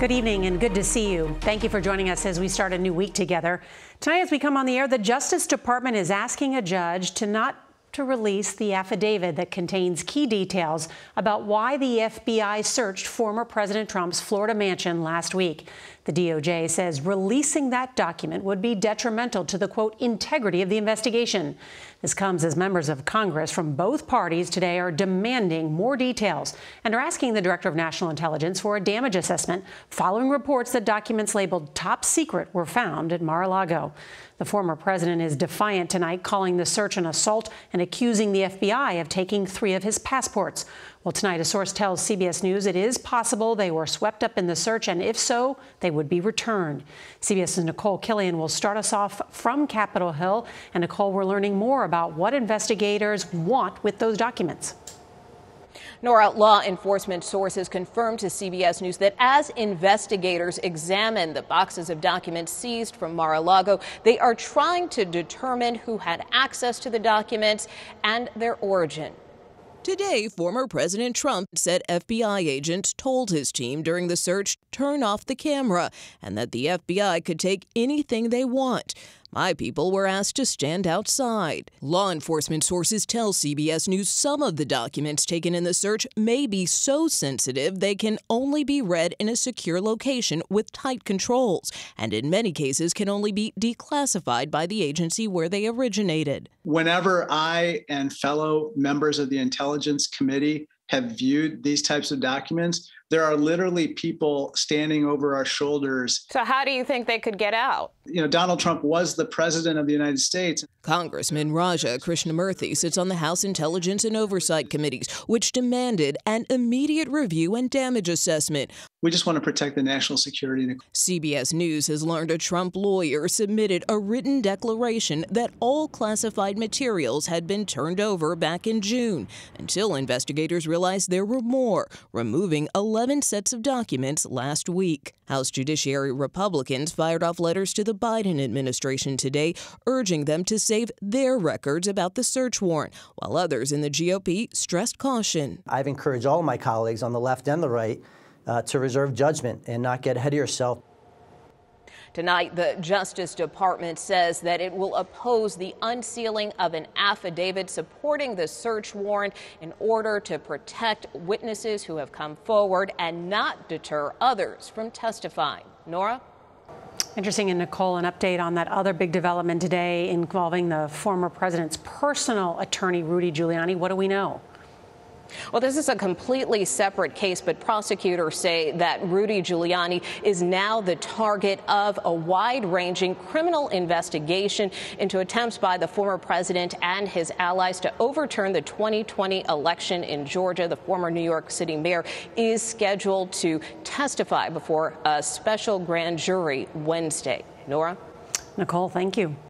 Good evening and good to see you. Thank you for joining us as we start a new week together. Tonight, as we come on the air, the Justice Department is asking a judge to release the affidavit that contains key details about why the FBI searched former President Trump's Florida mansion last week. The DOJ says releasing that document would be detrimental to the, quote, integrity of the investigation. This comes as members of Congress from both parties today are demanding more details and are asking the Director of National Intelligence for a damage assessment following reports that documents labeled top secret were found at Mar-a-Lago. The former president is defiant tonight, calling the search an assault and accusing the FBI of taking 3 of his passports. Well, tonight, a source tells CBS News it is possible they were swept up in the search, and if so, they would be returned. CBS's Nikole Killion will start us off from Capitol Hill. And Nikole, we're learning more about what investigators want with those documents. Norah, law enforcement sources confirmed to CBS News that as investigators examine the boxes of documents seized from Mar-a-Lago, they are trying to determine who had access to the documents and their origin. Today, former President Trump said FBI agents told his team during the search, turn off the camera, and that the FBI could take anything they want. My people were asked to stand outside. Law enforcement sources tell CBS News some of the documents taken in the search may be so sensitive they can only be read in a secure location with tight controls, and in many cases can only be declassified by the agency where they originated. Whenever I and fellow members of the Intelligence Committee have viewed these types of documents, there are literally people standing over our shoulders. So how do you think they could get out? You know, Donald Trump was the president of the United States. Congressman Raja Krishnamurthy sits on the House Intelligence and Oversight Committees, which demanded an immediate review and damage assessment. We just want to protect the national security. CBS News has learned a Trump lawyer submitted a written declaration that all classified materials had been turned over back in June, until investigators realized there were more, removing 11 sets of documents last week. House Judiciary Republicans fired off letters to the Biden administration today, urging them to save their records about the search warrant, while others in the GOP stressed caution. I've encouraged all of my colleagues on the left and the right to reserve judgment and not get ahead of yourself. Tonight, the Justice Department says that it will oppose the unsealing of an affidavit supporting the search warrant in order to protect witnesses who have come forward and not deter others from testifying. Norah? Interesting. And Nikole, an update on that other big development today involving the former president's personal attorney, Rudy Giuliani. What do we know? Well, this is a completely separate case, but prosecutors say that Rudy Giuliani is now the target of a wide-ranging criminal investigation into attempts by the former president and his allies to overturn the 2020 election in Georgia. The former New York City mayor is scheduled to testify before a special grand jury Wednesday. Norah? Nikole, thank you.